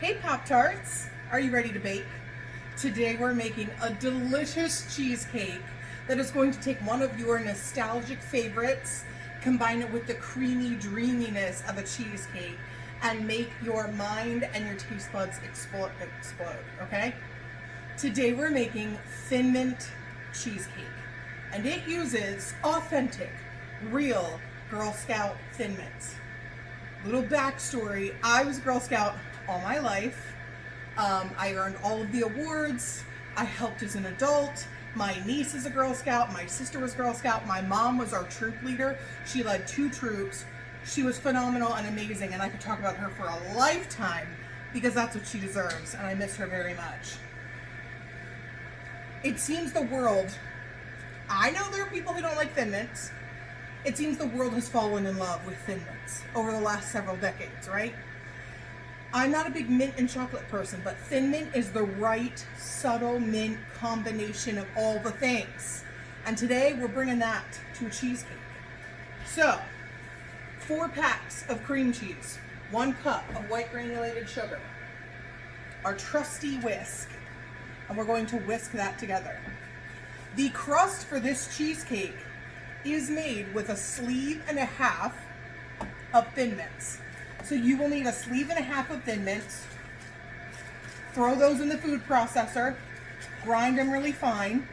Hey Pop-Tarts, are you ready to bake? Today we're making a delicious cheesecake that is going to take one of your nostalgic favorites, combine it with the creamy dreaminess of a cheesecake, and make your mind and your taste buds explode, okay? Today we're making Thin Mint cheesecake, and it uses authentic, real Girl Scout Thin Mints. Little backstory, I was a Girl Scout all my life. I earned all of the awards. I helped as an adult. My niece is a Girl Scout. My sister was Girl Scout. My mom was our troop leader. She led 2 troops. She was phenomenal and amazing, and I could talk about her for a lifetime because that's what she deserves, and I miss her very much. It seems the world, I know there are people who don't like Thin Mints. It seems the world has fallen in love with Thin Mints over the last several decades, right? I'm not a big mint and chocolate person, but Thin Mint is the right subtle mint combination of all the things. And today we're bringing that to a cheesecake. So, 4 packs of cream cheese, 1 cup of white granulated sugar, our trusty whisk, and we're going to whisk that together. The crust for this cheesecake is made with a sleeve and a half of Thin Mints. So you will need a sleeve and a half of Thin Mints. Throw those in the food processor, grind them really fine,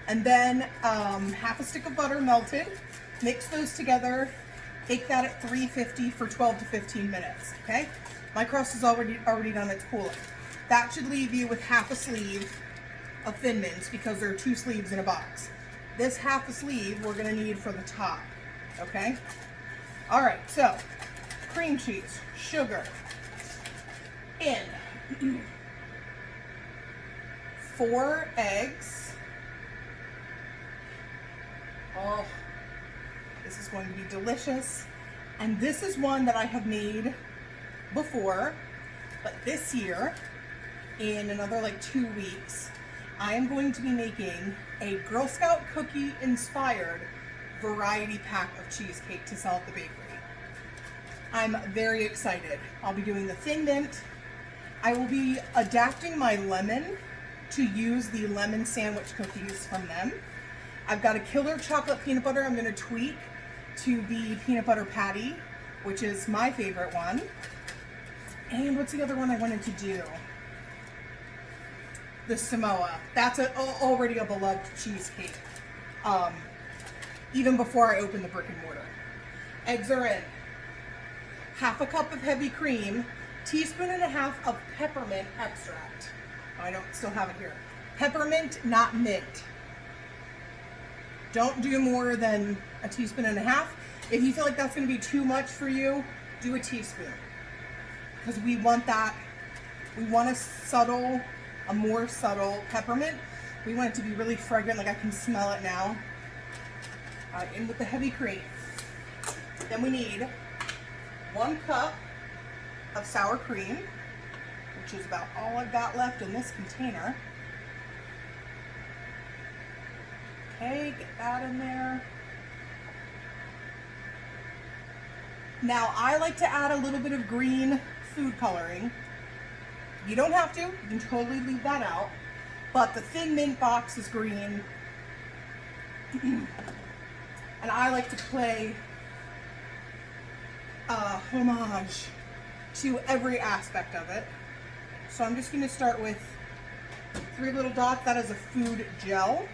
and then half a stick of butter melted. Mix those together. Bake that at 350 for 12 to 15 minutes. Okay? My crust is already done its cooling. That should leave you with half a sleeve of Thin Mints because there are 2 sleeves in a box. This half a sleeve we're going to need for the top. Okay? All right. So cream cheese, sugar, in 4 eggs. Oh, this is going to be delicious. And this is one that I have made before, but this year, in another like 2 weeks, I am going to be making a Girl Scout cookie inspired variety pack of cheesecake to sell at the bakery. I'm very excited. I'll be doing the Thin Mint. I will be adapting my lemon to use the lemon sandwich cookies from them. I've got a killer chocolate peanut butter I'm going to tweak to the peanut butter patty, which is my favorite one. And what's the other one I wanted to do? The Samoa. That's already a beloved cheesecake, even before I open the brick and mortar. Eggs are in. Half a cup of heavy cream, teaspoon and a half of peppermint extract. I don't still have it here. Peppermint, not mint. Don't do more than a teaspoon and a half. If you feel like that's going to be too much for you, do a teaspoon. Because we want that, we want a more subtle peppermint. We want it to be really fragrant, like I can smell it now. In with the heavy cream. Then we need 1 cup of sour cream, which is about all I've got left in this container. Okay, get that in there. Now, I like to add a little bit of green food coloring. You don't have to, you can totally leave that out, but the Thin Mint box is green. And I like to play homage to every aspect of it. So I'm just going to start with 3 little dots. That is a food gel.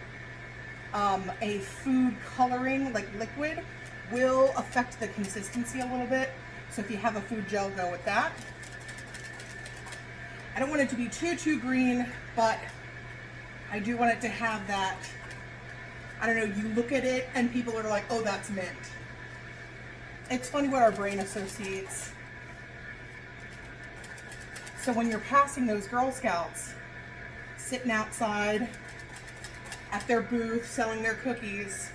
A food coloring, like liquid, will affect the consistency a little bit. So if you have a food gel, go with that. I don't want it to be too green, but I do want it to have that, I don't know, you look at it and people are like, oh, that's mint. It's funny what our brain associates. So when you're passing those Girl Scouts, sitting outside at their booth selling their cookies,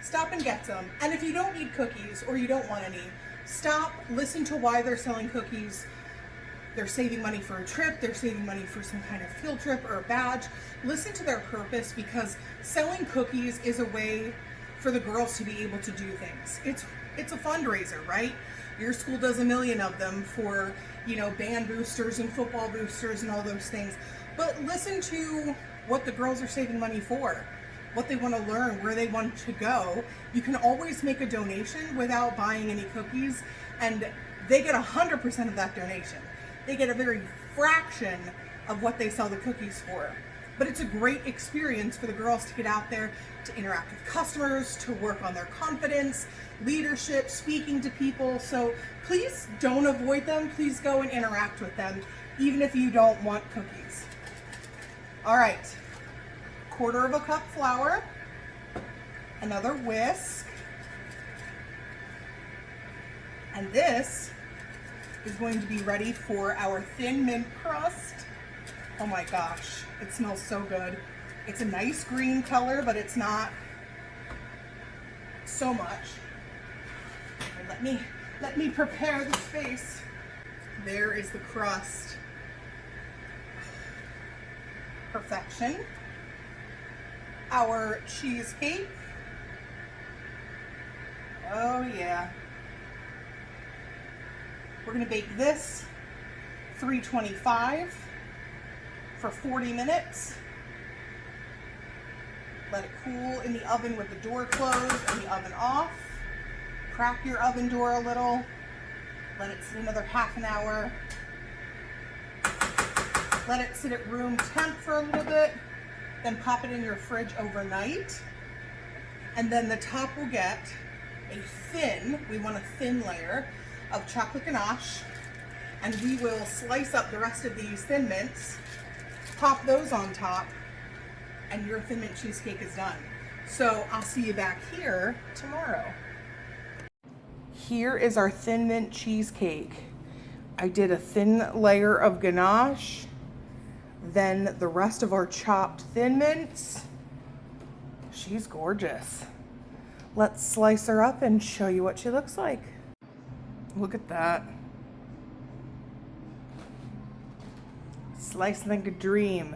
stop and get some. And if you don't need cookies or you don't want any, stop, listen to why they're selling cookies. They're saving money for a trip, they're saving money for some kind of field trip or a badge. Listen to their purpose, because selling cookies is a way for the girls to be able to do things. It's a fundraiser, right? Your school does a million of them for you know, band boosters and football boosters and all those things. But listen to what the girls are saving money for, what they want to learn, where they want to go. You can always make a donation without buying any cookies, and they get 100% of that donation. They get a very fraction of what they sell the cookies for. But it's a great experience for the girls to get out there, to interact with customers, to work on their confidence, leadership, speaking to people. So please don't avoid them. Please go and interact with them, even if you don't want cookies. All right, 1/4 cup flour, another whisk, and this is going to be ready for our thin mint crust. Oh my gosh, it smells so good. It's a nice green color, but it's not so much. Let me prepare the space. There is the crust. Perfection. Our cheesecake. Oh yeah. We're gonna bake this 325 for 40 minutes. Let it cool in the oven with the door closed and the oven off. Crack your oven door a little. Let it sit another half an hour. Let it sit at room temp for a little bit. Then pop it in your fridge overnight. And then the top will get a thin, we want a thin layer of chocolate ganache. And we will slice up the rest of these Thin Mints, pop those on top, and your Thin Mint cheesecake is done. So I'll see you back here tomorrow. Here is our Thin Mint cheesecake. I did a thin layer of ganache, then the rest of our chopped Thin Mints. She's gorgeous. Let's slice her up and show you what she looks like. Look at that. Sliced like a dream.